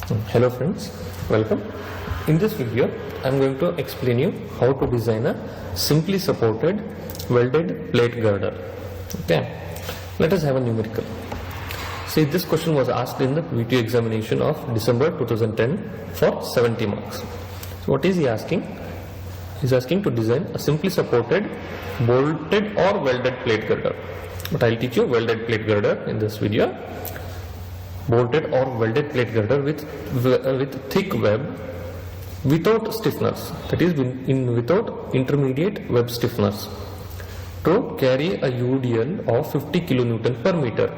Hello friends, welcome. In this video I am going to explain you how to design a simply supported welded plate girder. Okay, let us have a numerical. See, this question was asked in the VTU examination of December 2010 for 70 marks. So what is he asking? He is asking to design a simply supported bolted or welded plate girder. But I will teach you welded plate girder in this video. Bolted or welded plate girder with thick web without stiffeners, that is without intermediate web stiffeners, to carry a UDL of 50 kN per meter,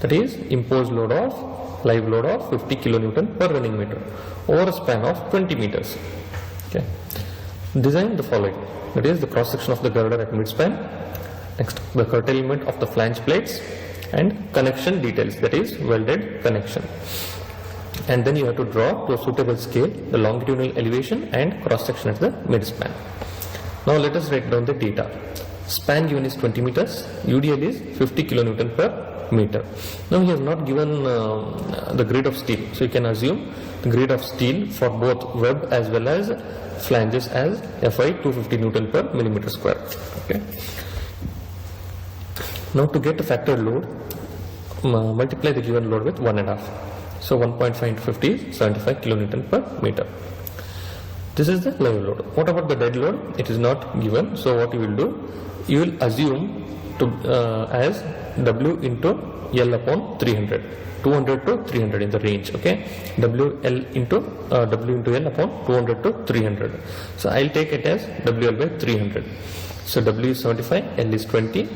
that is imposed load of live load of 50 kN per running meter over a span of 20 meters. Okay. Design the following, that is the cross section of the girder at midspan, next the curtailment of the flange plates, and connection details, that is welded connection. And then you have to draw to a suitable scale the longitudinal elevation and cross section at the midspan. Now let us write down the data. Span given is 20 meters, UDL is 50 kN per meter. Now he has not given the grade of steel, so you can assume the grade of steel for both web as well as flanges as Fi 250 Newton per millimeter square. Okay. Now to get a factor load, multiply the given load with 1.5. So 1.5 into 50 is 75 kN per meter. This is the level load. What about the dead load? It is not given. So what you will do? You will assume to as W into L upon 300. 200 to 300 in the range. Okay. W into L upon 200 to 300. So I will take it as WL by 300. So W is 75, L is 20.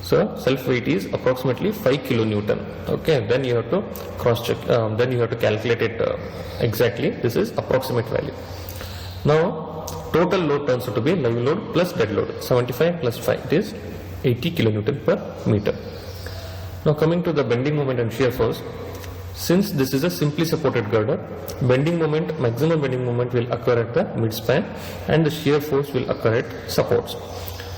So self weight is approximately 5 kilonewton. Okay, then you have to cross check, then you have to calculate it exactly. This is approximate value. Now total load turns out to be live load plus dead load. 75 plus 5, it is 80 kilonewton per meter. Now coming to the bending moment and shear force, since this is a simply supported girder, bending moment, maximum bending moment will occur at the midspan and the shear force will occur at supports.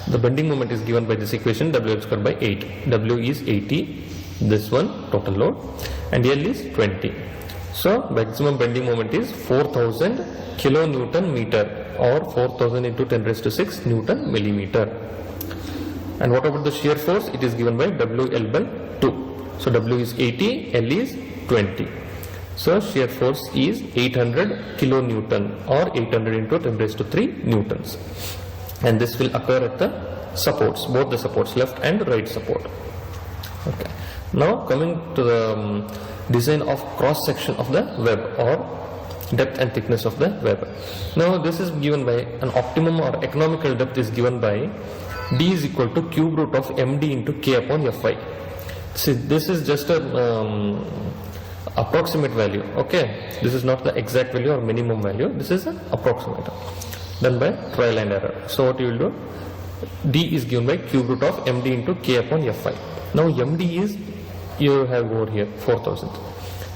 The bending moment is given by this equation, WL squared by 8. W is 80, this one total load, and L is 20. So maximum bending moment is 4000 kilonewton meter or 4000 into 10 raised to 6 Newton millimeter. And what about the shear force? It is given by WL by 2. So W is 80, L is 20. So shear force is 800 kilonewton or 800 into 10 raised to 3 newtons. And this will occur at the supports, both the supports, left and right support. Okay. Now coming to the design of cross section of the web or depth and thickness of the web. Now this is given by an optimum or economical depth is given by D is equal to cube root of MD into K upon Fi. See, this is just a approximate value. Okay, this is not the exact value or minimum value. This is an approximate done by trial and error. So what you will do? D is given by cube root of MD into K upon Fi. Now MD is, you have over here 4000.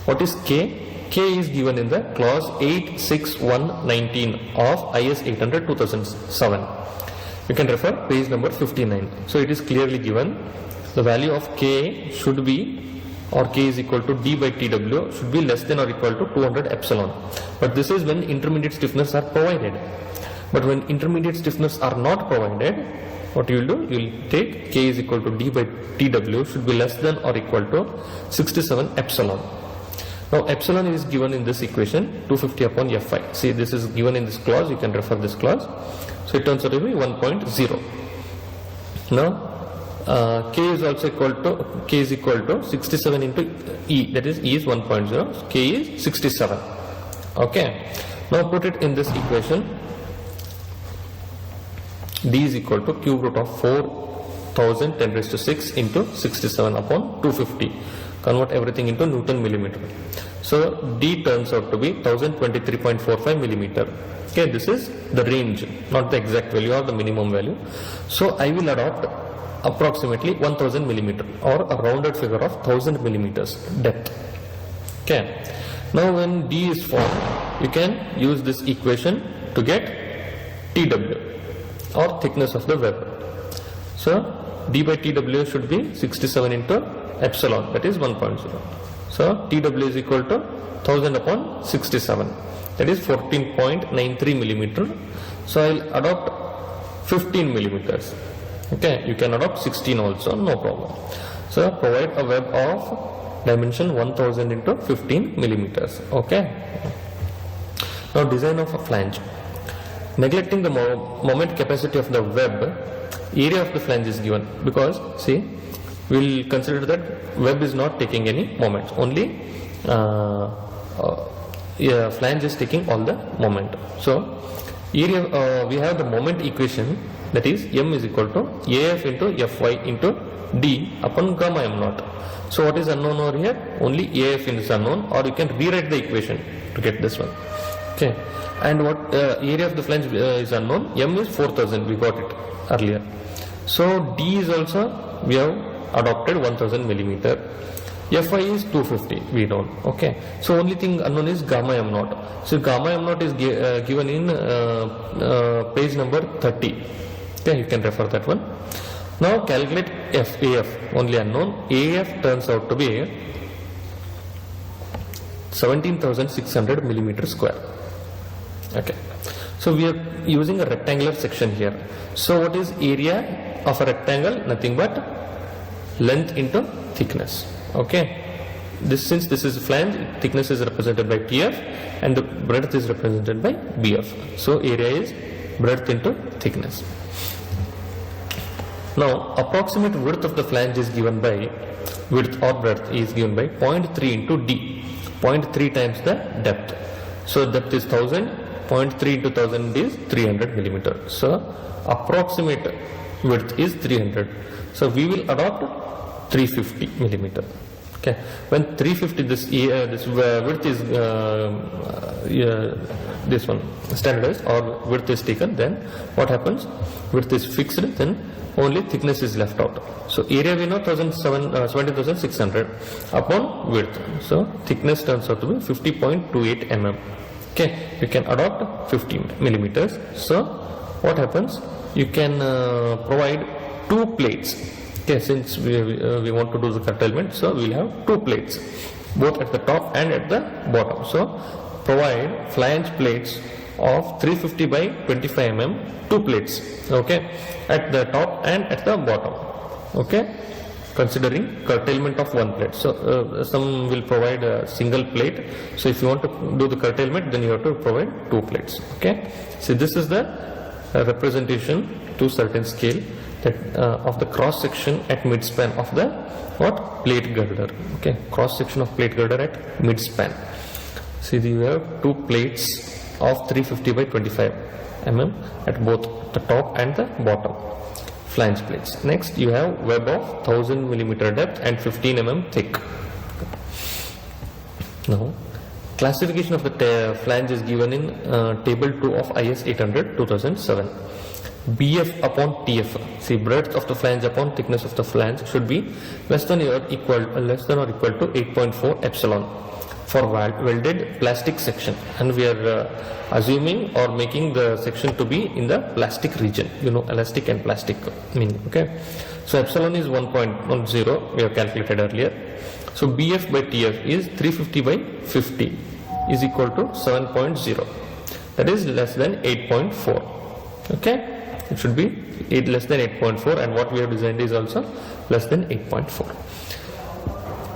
What is K? K is given in the clause 86119 of IS 800 2007. You can refer page number 59. So it is clearly given the value of K should be, or K is equal to D by TW should be less than or equal to 200 epsilon. But this is when intermediate stiffeners are provided. But when intermediate stiffeners are not provided, what you will do? You will take K is equal to D by TW should be less than or equal to 67 epsilon. Now epsilon is given in this equation 250 upon Fi. See, this is given in this clause, you can refer this clause. So it turns out to be 1.0. Now K is also equal to, K is equal to 67 into E, that is E is 1.0, K is 67. Okay. Now put it in this equation. D is equal to cube root of 4000 10 raised to 6 into 67 upon 250. Convert everything into Newton millimeter. So D turns out to be 1023.45 millimeter. Okay, this is the range, not the exact value or the minimum value. So I will adopt approximately 1000 millimeter or a rounded figure of 1000 millimeters depth. Okay. Now when D is formed, you can use this equation to get TW or thickness of the web. So D by TW should be 67 into epsilon, that is 1.0. So TW is equal to 1000 upon 67, that is 14.93 millimeter. So I'll adopt 15 millimeters. Okay, you can adopt 16 also, no problem. So provide a web of dimension 1000 into 15 millimeters. Okay. Now design of a flange. Neglecting the moment capacity of the web, area of the flange is given, because see, we'll consider that web is not taking any moment, only flange is taking all the moment. So area, we have the moment equation, that is m is equal to af into fy into d upon gamma m naught. So what is unknown over here? Only af is unknown, or you can rewrite the equation to get this one. Okay, and what area of the flange is unknown? M is 4000, we got it earlier. So d is also, we have adopted 1000 millimeter. Fy is 250, we don't. Okay, so only thing unknown is gamma m naught. So gamma m naught is given in page number 30. Okay, you can refer that one. Now calculate af, only unknown. Af turns out to be 17,600 millimeter square. Okay, so we are using a rectangular section here. So what is area of a rectangle? Nothing but length into thickness. Okay, since this is flange, thickness is represented by TF and the breadth is represented by BF. So area is breadth into thickness. Now approximate width of the flange is given by, width or breadth is given by 0.3 into d, 0.3 times the depth. So depth is 1000, 0.3 into 1000 is 300 millimeter. So approximate width is 300. So we will adopt 350 millimeter. Okay, when 350 this width is this one standardized or width is taken, then what happens? Width is fixed, then only thickness is left out. So area we know 17,600 upon width. So thickness turns out to be 50.28 mm. Okay, you can adopt 50 millimeters. So what happens? You can provide 2 plates. Okay, since we want to do the curtailment, so we will have 2 plates, both at the top and at the bottom. So provide flange plates of 350 by 25 mm, 2 plates. Okay, at the top and at the bottom. Okay, considering curtailment of 1 plate. So some will provide a single plate. So if you want to do the curtailment, then you have to provide 2 plates. Okay, so this is the representation to certain scale that of the cross section at midspan of the plate girder. Okay, cross section of plate girder at midspan. See, we have 2 plates of 350 by 25 mm at both the top and the bottom flange plates. Next you have web of 1000 millimeter depth and 15 mm thick. Now classification of the flange is given in table 2 of IS 800 2007. BF upon TF. See, breadth of the flange upon thickness of the flange should be less than or equal to 8.4 epsilon for welded plastic section, and we are assuming or making the section to be in the plastic region. You know, elastic and plastic meaning. Okay, so epsilon is 1.10, we have calculated earlier. So BF by TF is 350 by 50 is equal to 7.0, that is less than 8.4. Okay, it should be less than 8.4, and what we have designed is also less than 8.4.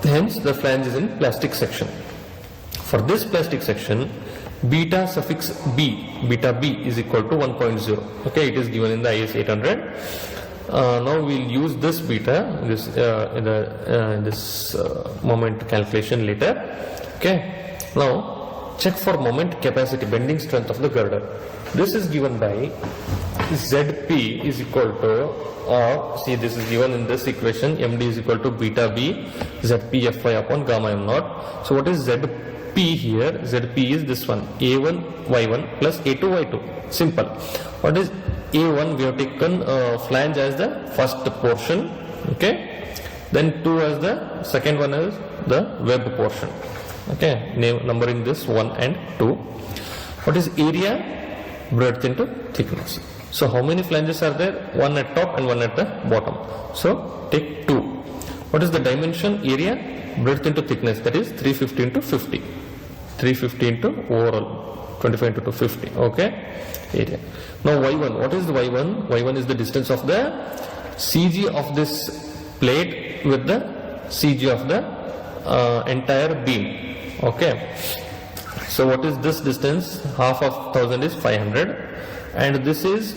Hence the flange is in plastic section. For this plastic section, beta suffix b, beta b is equal to 1.0. Okay, it is given in the IS 800. Now we will use this beta in this moment calculation later. Okay, now check for moment capacity, bending strength of the girder. This is given by Zp is equal to, see, this is given in this equation, md is equal to beta b Zp Fy upon gamma m naught. So what is Zp here? Zp is this one, a1 y1 plus a2 y2. Simple. What is a1? We have taken flange as the first portion. Okay, then 2 as the second one is the web portion. Okay, numbering this 1 and 2. What is area? Breadth into thickness. So how many flanges are there? 1 at top and 1 at the bottom. So take 2. What is the dimension? Area, breadth into thickness, that is 350 into 50. 350 into overall 25 into 250. Okay, area. Now y1, what is the y1? Y1 is the distance of the CG of this plate with the CG of the entire beam. Okay, so what is this distance? Half of 1000 is 500, and this is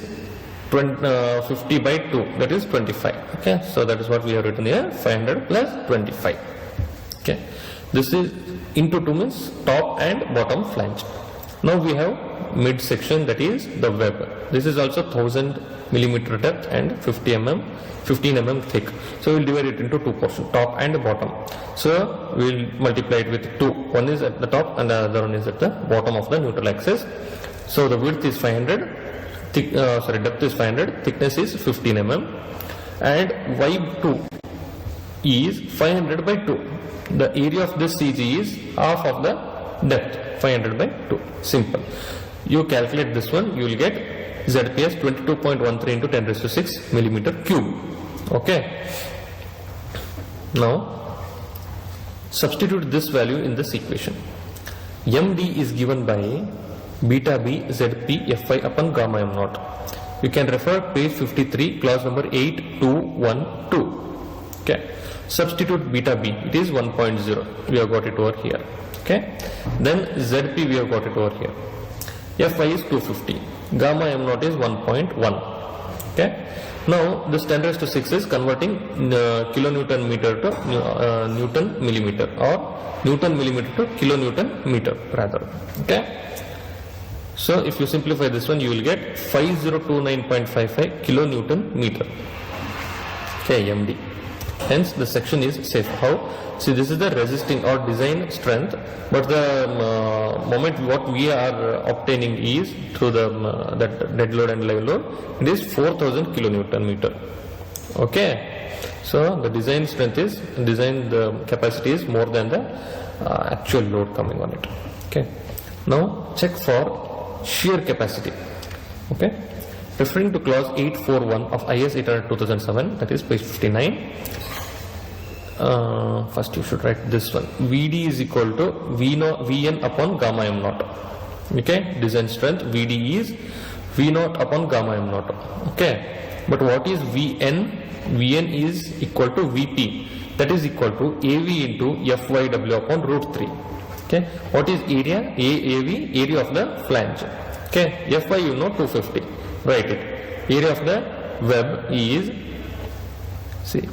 50 by 2, that is 25. Okay, so that is what we have written here, 500 plus 25. Okay, this is into 2 means top and bottom flange. Now we have mid section, that is the web. This is also 1000 millimeter depth and 15 mm thick. So we will divide it into 2 portions, top and bottom. So we will multiply it with 2. One is at the top and the other one is at the bottom of the neutral axis. So the width is 500, depth is 500, thickness is 15 mm, and y2 is 500 by 2. The area of this CG is half of the depth, 500 by 2. Simple. You calculate this one, you will get ZP as 22.13 into 10 raised to 6 millimeter cube. Okay. Now substitute this value in this equation. MD is given by beta B ZP Fy upon gamma m naught. You can refer page 53, clause number 8212. Okay. Substitute beta B, it is 1.0. We have got it over here. Okay. Then ZP we have got it over here. Fy is 250. Gamma m naught is 1.1. Okay. Now this 10 raised to 6 is converting kilonewton meter to Newton millimeter, or Newton millimeter to kilonewton meter rather. Okay. So if you simplify this one, you will get 5029.55 kilonewton meter. Okay, MD. Hence the section is safe. How? See, this is the resisting or design strength, but the moment what we are obtaining is through the that dead load and live load, it is 4000 kilonewton meter. Okay, so the design strength is the capacity is more than the actual load coming on it. Okay, now check for shear capacity. Okay, referring to clause 841 of IS 800/2007, that is page 59. First you should write this one. VD is equal to Vn upon gamma m naught. Okay, design strength VD is V naught upon gamma m naught. Okay, but what is Vn? Vn is equal to Vp, that is equal to Av into Fyw upon root 3. Okay, what is area? AAV, area of the flange. Okay, Fy you know 250. Write it. Area of the web is, see,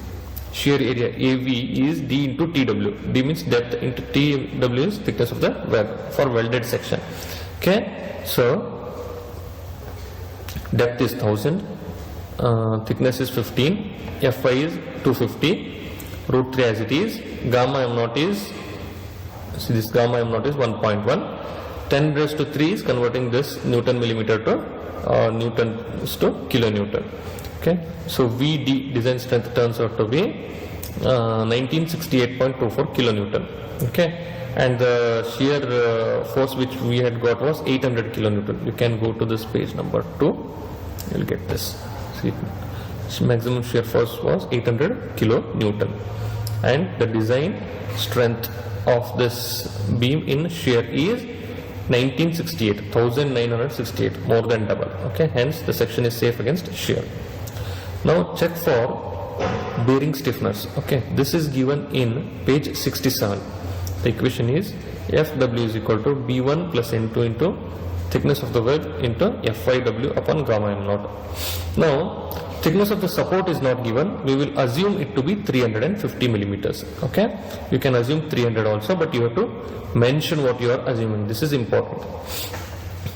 shear area AV is D into TW. D means depth into TW is thickness of the web for welded section. Okay, so depth is 1000, thickness is 15, Fy is 250, root 3 as it is, gamma m naught is, see this gamma m naught is 1.1, 10 raised to 3 is converting this Newton millimeter to Newton to kilonewton. Okay, so VD design strength turns out to be 1968.24 kilonewton. Okay, and the shear force which we had got was 800 kilonewton. You can go to this page number 2, you'll get this. See, maximum shear force was 800 kilonewton, and the design strength of this beam in shear is 1968, more than double. Okay, hence the section is safe against shear. Now check for bearing stiffeners. Okay, this is given in page 67. The equation is Fw is equal to B1 plus N2 into thickness of the web into Fyw upon gamma m naught. Now thickness of the support is not given. We will assume it to be 350 millimeters. Okay, you can assume 300 also, but you have to mention what you are assuming. This is important.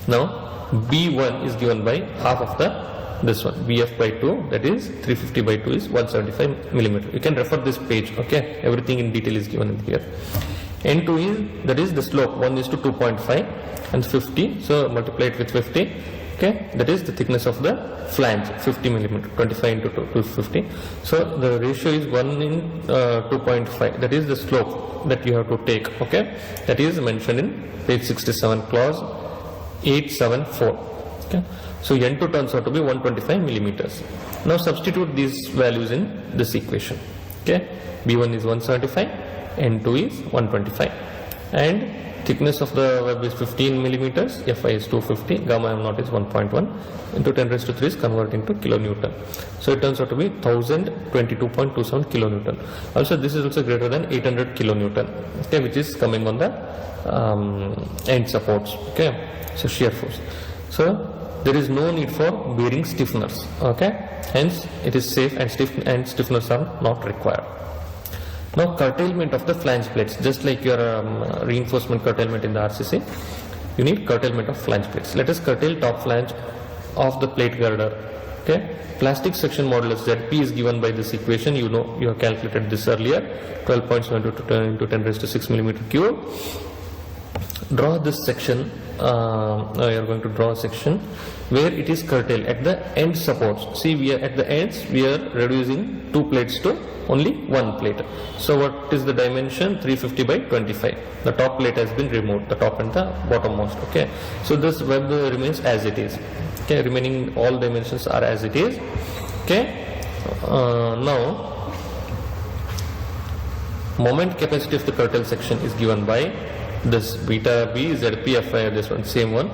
Now B1 is given by half of the this one, Bf by 2, that is 350 by 2 is 175 millimeter. You can refer this page. Okay, everything in detail is given in here. N2 is, that is the slope, 1 is to 2.5 and 50, so multiply it with 50. Okay, that is the thickness of the flange, 50 millimeter, 25 into 250. So the ratio is 1 in 2.5, that is the slope that you have to take. Okay, that is mentioned in page 67, clause 874. Okay, so N2 turns out to be 125 millimeters. Now substitute these values in this equation. Okay, B1 is 175, N2 is 125, and thickness of the web is 15 millimeters, Fi is 250, gamma m0 is 1.1 into 10 raised to 3 is converted into kilonewton. So it turns out to be 1022.27 kilonewton. Also this is also greater than 800 kilonewton, okay, which is coming on the end supports, okay, so shear force. So there is no need for bearing stiffeners, okay, hence it is safe and stiffeners are not required. Now curtailment of the flange plates, just like your reinforcement curtailment in the RCC, you need curtailment of flange plates. Let us curtail top flange of the plate girder, okay. Plastic section modulus ZP is given by this equation, you know, you have calculated this earlier, 12.72 into 10 raised to 6 millimeter cube. Draw this section, you are going to draw a section where it is curtailed at the end supports. See, we are at the ends, we are reducing 2 plates to only 1 plate. So what is the dimension? 350 by 25. The top plate has been removed, the top and the bottommost, okay. So this web remains as it is, okay, remaining all dimensions are as it is, okay. Now moment capacity of the curtail section is given by this beta B, ZP, Fi, this one, same one.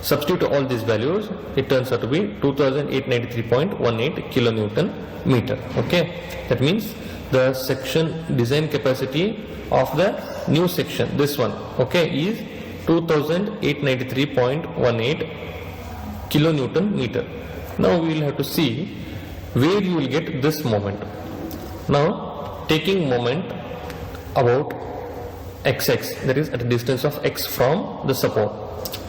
Substitute all these values, it turns out to be 2893.18 kilonewton meter, okay. That means the section design capacity of the new section, this one, okay, is 2893.18 kilonewton meter. Now we will have to see where you will get this moment. Now taking moment about xx, that is at a distance of x from the support,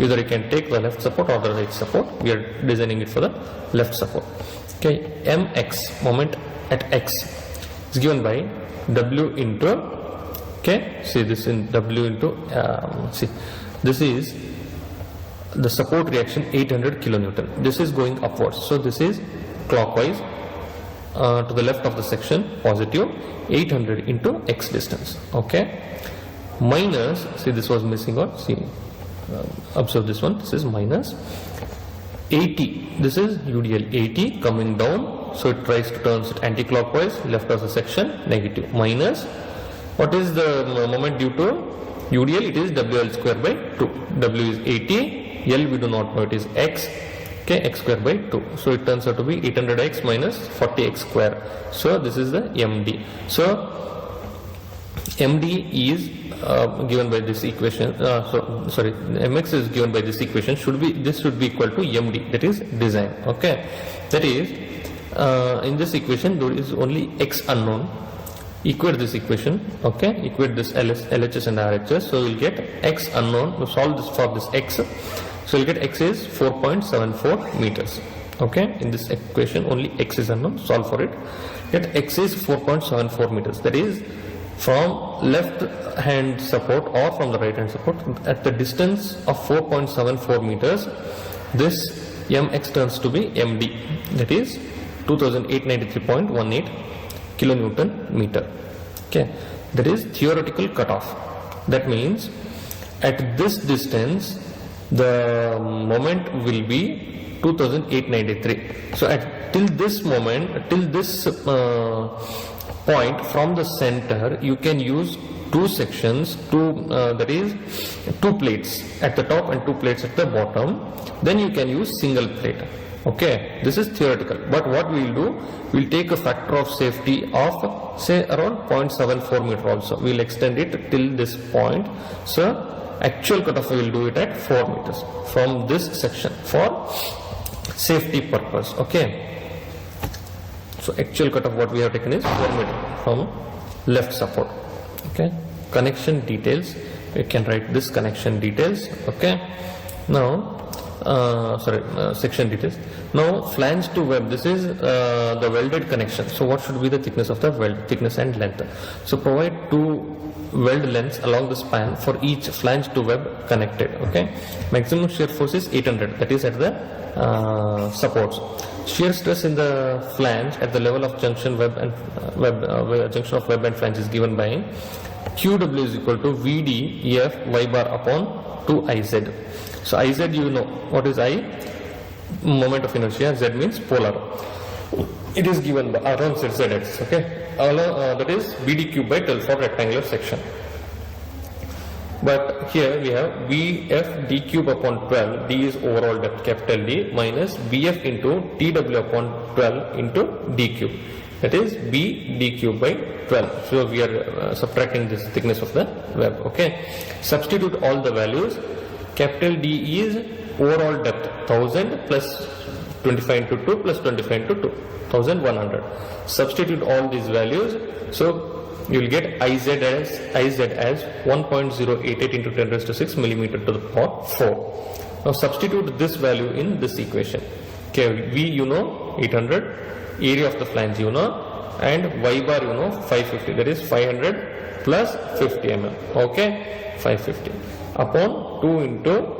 either you can take the left support or the right support, we are designing it for the left support, okay. Mx, moment at x, is given by W into, okay, see this in W into, see this is the support reaction 800 kilonewton, this is going upwards, so this is clockwise to the left of the section, positive, 800 into x distance, okay, minus, see this was missing out, see, observe this one, this is minus 80, this is UDL 80 coming down, so it tries to turn it anti-clockwise, left of the section, negative, minus, what is the moment due to UDL? It is WL square by 2, W is 80, L we do not know, it is x, okay, x square by 2, so it turns out to be 800x minus 40x square, so this is the MD. So MD is given by this equation, mx is given by this equation, this should be equal to MD, that is design, okay. That is in this equation there is only x unknown, equate this equation, okay, equate this LHS and RHS, so we'll get x unknown, we'll solve this for this x, so we'll get x is 4.74 meters, okay. In this equation only x is unknown, solve for it, get x is 4.74 meters, that is from left hand support or from the right hand support at the distance of 4.74 meters, this mx turns to be MD, that is 2893.18 kilonewton meter, okay. That is theoretical cutoff, that means at this distance the moment will be 2893, so till this moment, till this point from the center you can use 2 sections, that is 2 plates at the top and 2 plates at the bottom, then you can use single plate, okay. This is theoretical, but what we will do, we will take a factor of safety of say around 0.74 meter also, we will extend it till this point, so actual cutoff we will do it at 4 meters from this section for safety purpose, okay. So actual cutoff what we have taken is 4 meter from left support, okay. Connection details, we can write this connection details, okay. Now section details. Now flange to web, this is the welded connection, so what should be the thickness of the weld, thickness and length, so provide 2 weld lengths along the span for each flange to web connected, okay. Maximum shear force is 800, that is at the supports. Shear stress in the flange at the level of junction web and junction of web and flange is given by QW is equal to VD EF Y bar upon 2IZ. So IZ, you know what is I? Moment of inertia. Z means polar. It is given by around ZX, okay. That is BD cube by 12 for rectangular section. But here we have BF d cube upon 12, d is overall depth, capital D, minus BF into TW upon 12 into d cube. That is B d cube by 12. So we are subtracting this thickness of the web. Okay. Substitute all the values. Capital D is overall depth 1000 plus 25 into 2 plus 25 into 2, 1100. Substitute all these values. So you will get IZ as 1.088 into 10 raised to 6 millimeter to the power 4. Now substitute this value in this equation. Okay, V you know 800, area of the flange you know, and Y bar you know 550. That is 500 plus 50 mm. Okay, 550 upon 2 into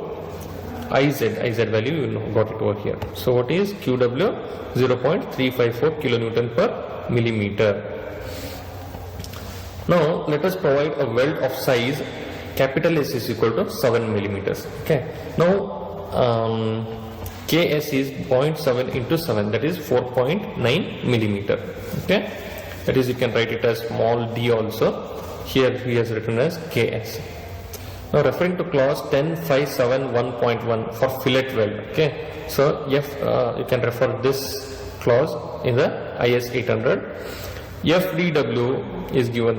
IZ value you know, got it over here. So what is QW? 0.354 kilonewton per millimeter. Now let us provide a weld of size capital S is equal to 7 millimeters. Okay. Now KS is 0.7 into 7, that is 4.9 millimeter. Okay. That is, you can write it as small d also. Here he has written as KS. Now referring to clause 10.571.1 for fillet weld. Okay. So you can refer this clause in the IS 800. FDW is given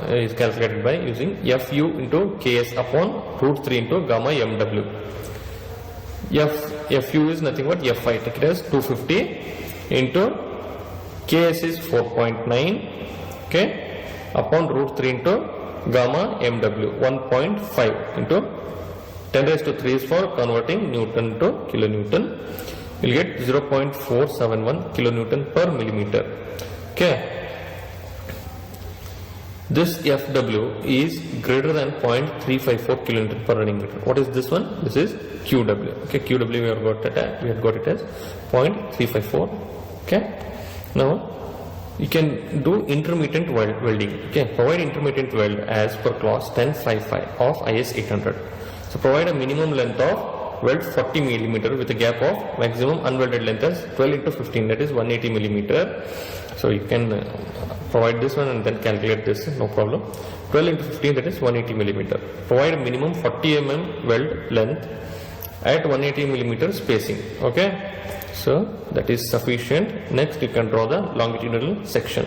is calculated by using FU into KS upon root 3 into gamma MW. FU is nothing but FI. Take it as 250 into KS is 4.9. Okay, upon root 3 into gamma MW 1.5 into 10 raised to 3 is for converting Newton to kilonewton. You will get 0.471 kilonewton per millimeter. Okay. This FW is greater than 0.354 kilonewton per running meter. What is this one? This is QW. Okay, QW we have got it as 0.354. Okay. Now you can do intermittent welding. Okay, provide intermittent weld as per clause 10.55 of IS 800. So provide a minimum length of weld 40 millimeter with a gap of maximum unwelded length as 12 into 15, that is 180 millimeter. So you can provide this one and then calculate this, no problem. 12 into 15, that is 180 millimeter. Provide a minimum 40 mm weld length at 180 millimeter spacing. Okay, so that is sufficient. Next you can draw the longitudinal section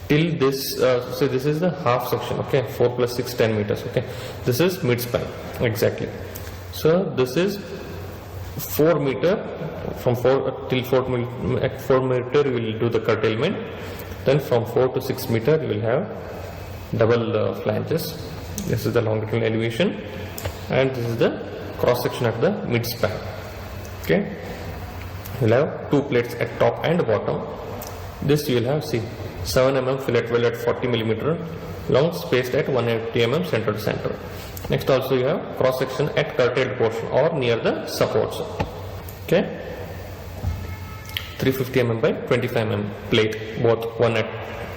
till this. So this is the half section. Okay, 4 plus 6 10 meters. Okay, this is mid span exactly. So this is 4 meter. From 4 till 4 meter you will do the curtailment. Then from 4 to 6 meter you will have double flanges. This is the longitudinal elevation, and this is the cross section at the mid span. Okay, you will have 2 plates at top and bottom. This you will have 7 mm fillet weld at 40 millimeter long, spaced at 180 mm center to center. Next also you have cross section at curtailed portion or near the supports. Okay, 350 mm by 25 mm plate, both one at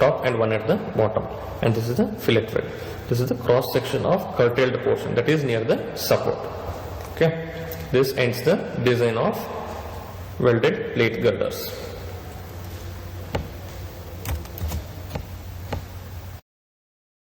top and one at the bottom, and this is the fillet weld. This is the cross section of curtailed portion, that is near the support. Okay, this ends the design of welded plate girders.